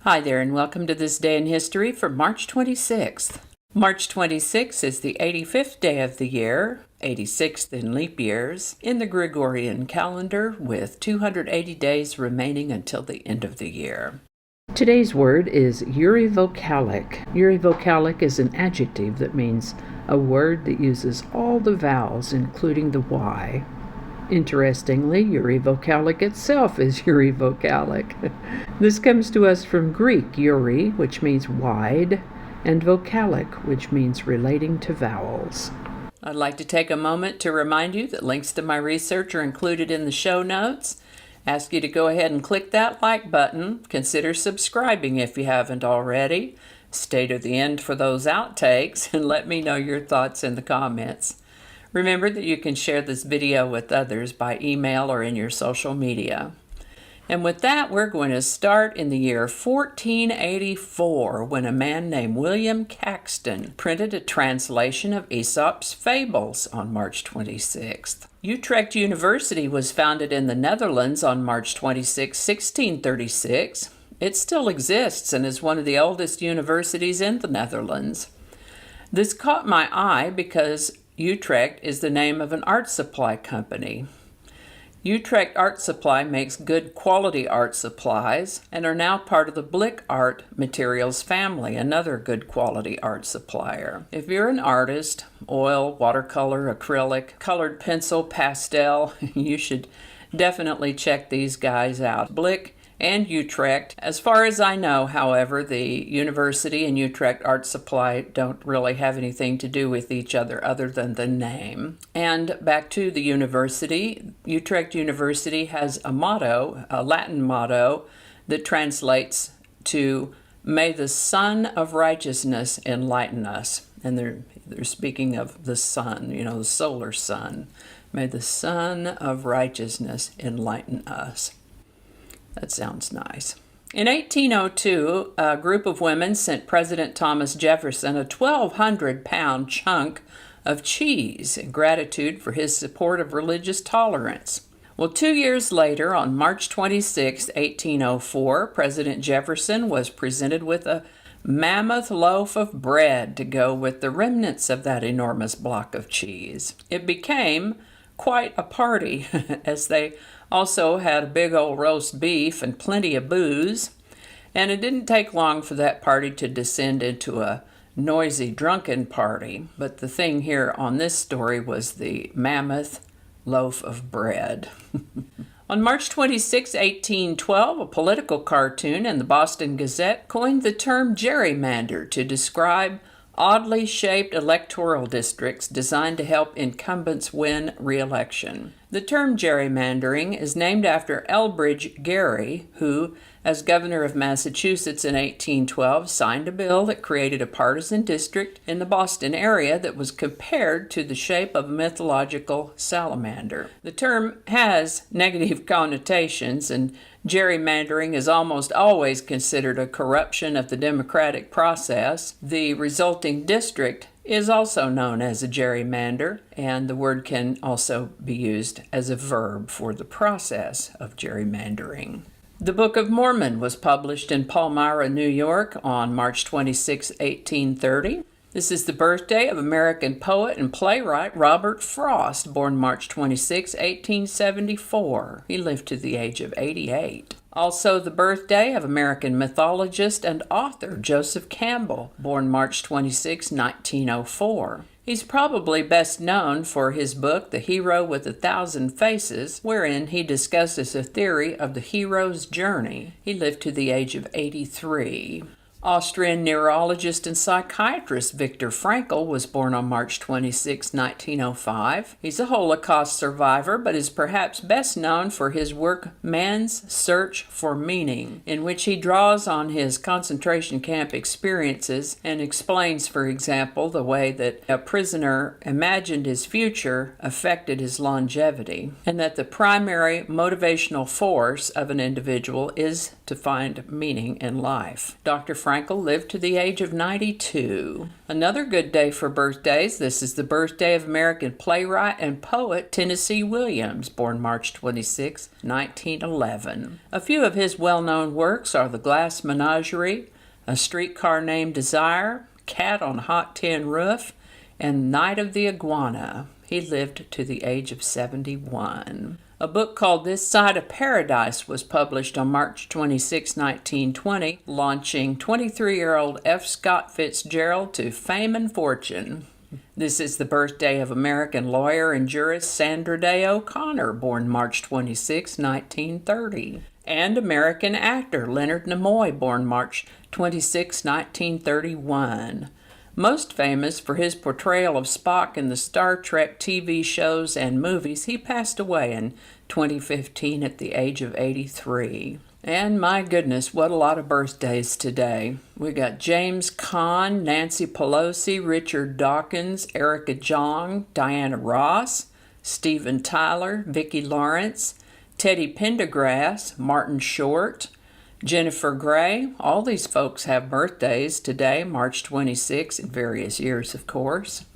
Hi there, and welcome to this day in history for March 26th. March 26th is the 85th day of the year, 86th in leap years, in the Gregorian calendar, with 280 days remaining until the end of the year. Today's word is Euryvocalic. Euryvocalic is an adjective that means a word that uses all the vowels, including the Y. Interestingly, Euryvocalic itself is Euryvocalic. This comes to us from Greek, eury, which means wide, and vocalic, which means relating to vowels. I'd like to take a moment to remind you that links to my research are included in the show notes. Ask you to go ahead and click that like button. Consider subscribing if you haven't already. Stay to the end for those outtakes and let me know your thoughts in the comments. Remember that you can share this video with others by email or in your social media. And with that, we're going to start in the year 1484, when a man named William Caxton printed a translation of Aesop's Fables on March 26th. Utrecht University was founded in the Netherlands on March 26, 1636. It still exists and is one of the oldest universities in the Netherlands. This caught my eye because Utrecht is the name of an art supply company. Utrecht Art Supply makes good quality art supplies and are now part of the Blick Art Materials family, another good quality art supplier. If you're an artist, oil, watercolor, acrylic, colored pencil, pastel, you should definitely check these guys out. Blick and Utrecht. As far as I know, however, the university and Utrecht Art Supply don't really have anything to do with each other than the name. And back to the university, Utrecht University has a motto, a Latin motto, that translates to, "May the Sun of Righteousness enlighten us." And they're speaking of the sun, the solar sun. May the Sun of Righteousness enlighten us. That sounds nice. In 1802, a group of women sent President Thomas Jefferson a 1,200-pound chunk of cheese in gratitude for his support of religious tolerance. Well, 2 years later, on March 26, 1804, President Jefferson was presented with a mammoth loaf of bread to go with the remnants of that enormous block of cheese. It became quite a party, as they also had a big old roast beef and plenty of booze, and it didn't take long for that party to descend into a noisy, drunken party. But the thing here on this story was the mammoth loaf of bread. On March 26, 1812, a political cartoon in the Boston Gazette coined the term gerrymander to describe oddly shaped electoral districts designed to help incumbents win re-election. The term gerrymandering is named after Elbridge Gerry, who, as governor of Massachusetts in 1812, signed a bill that created a partisan district in the Boston area that was compared to the shape of a mythological salamander. The term has negative connotations, and gerrymandering is almost always considered a corruption of the democratic process. The resulting district is also known as a gerrymander, and the word can also be used as a verb for the process of gerrymandering. The Book of Mormon was published in Palmyra, New York on March 26, 1830. This is the birthday of American poet and playwright Robert Frost, born March 26, 1874. He lived to the age of 88. Also the birthday of American mythologist and author Joseph Campbell, born March 26, 1904. He's probably best known for his book, The Hero with 1,000 Faces, wherein he discusses a theory of the hero's journey. He lived to the age of 83. Austrian neurologist and psychiatrist Viktor Frankel was born on March 26, 1905. He's a Holocaust survivor, but is perhaps best known for his work Man's Search for Meaning, in which he draws on his concentration camp experiences and explains, for example, the way that a prisoner imagined his future affected his longevity, and that the primary motivational force of an individual is to find meaning in life. Dr. Frankel lived to the age of 92. Another good day for birthdays. This is the birthday of American playwright and poet Tennessee Williams, born March 26, 1911. A few of his well-known works are The Glass Menagerie, A Streetcar Named Desire, Cat on Hot Tin Roof, and Night of the Iguana. He lived to the age of 71. A book called This Side of Paradise was published on March 26, 1920, launching 23-year-old F. Scott Fitzgerald to fame and fortune. This is the birthday of American lawyer and jurist Sandra Day O'Connor, born March 26, 1930. And American actor Leonard Nimitz, born March 26, 1931. Most famous for his portrayal of Spock in the Star Trek TV shows and movies, he passed away in 2015 at the age of 83. And my goodness, what a lot of birthdays today. We got James Caan, Nancy Pelosi, Richard Dawkins, Erica Jong, Diana Ross, Steven Tyler, Vicki Lawrence, Teddy Pendergrass, Martin Short, Jennifer Gray. All these folks have birthdays today, March 26, in various years, of course.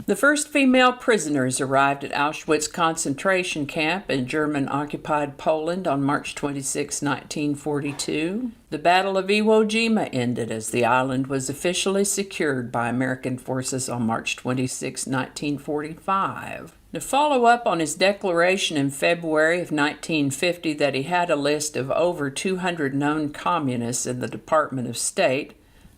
The first female prisoners arrived at Auschwitz concentration camp in German-occupied Poland on March 26, 1942. The Battle of Iwo Jima ended as the island was officially secured by American forces on March 26, 1945. To follow up on his declaration in February of 1950 that he had a list of over 200 known communists in the Department of State,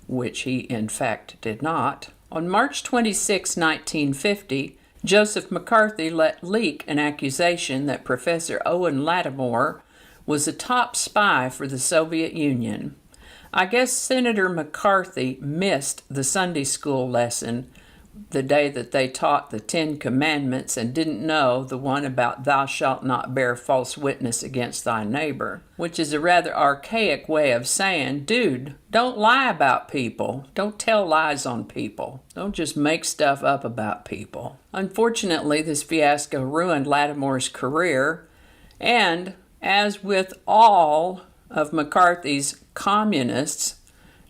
which he in fact did not, on March 26, 1950, Joseph McCarthy let leak an accusation that Professor Owen Lattimore was a top spy for the Soviet Union. I guess Senator McCarthy missed the Sunday school lesson the day that they taught the 10 Commandments and didn't know the one about thou shalt not bear false witness against thy neighbor, which is a rather archaic way of saying, dude, don't lie about people. Don't tell lies on people. Don't just make stuff up about people. Unfortunately, this fiasco ruined Lattimore's career, and as with all of McCarthy's communists,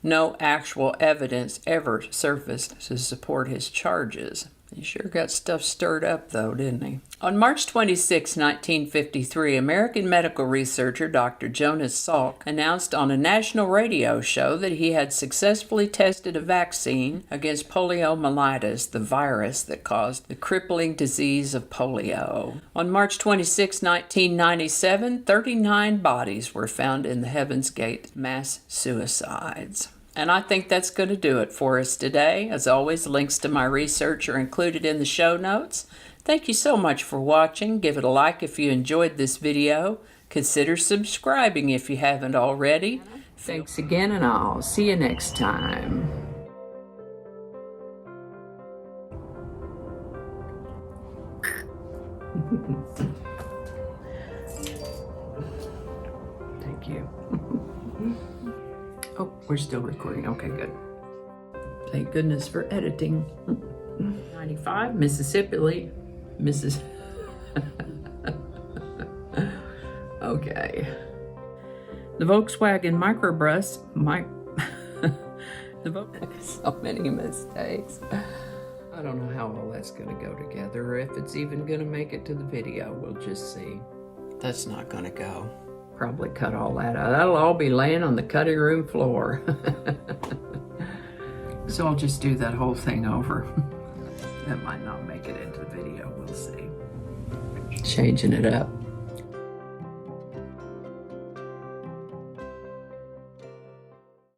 no actual evidence ever surfaced to support his charges. He sure got stuff stirred up, though, didn't he? On March 26, 1953, American medical researcher Dr. Jonas Salk announced on a national radio show that he had successfully tested a vaccine against poliomyelitis, the virus that caused the crippling disease of polio. On March 26, 1997, 39 bodies were found in the Heaven's Gate mass suicides. And I think that's going to do it for us today. As always, links to my research are included in the show notes. Thank you so much for watching. Give it a like if you enjoyed this video. Consider subscribing if you haven't already. Thanks again, and I'll see you next time. Thank you. Oh, we're still recording. Okay, good. Thank goodness for editing. 95, Mississippi. Okay. The Volkswagen microbus. So many mistakes. I don't know how all that's going to go together, or if it's even going to make it to the video. We'll just see. That's not going to go. Probably cut all that out. That'll all be laying on the cutting room floor. So I'll just do that whole thing over. That might not make it into the video. We'll see. Changing it up.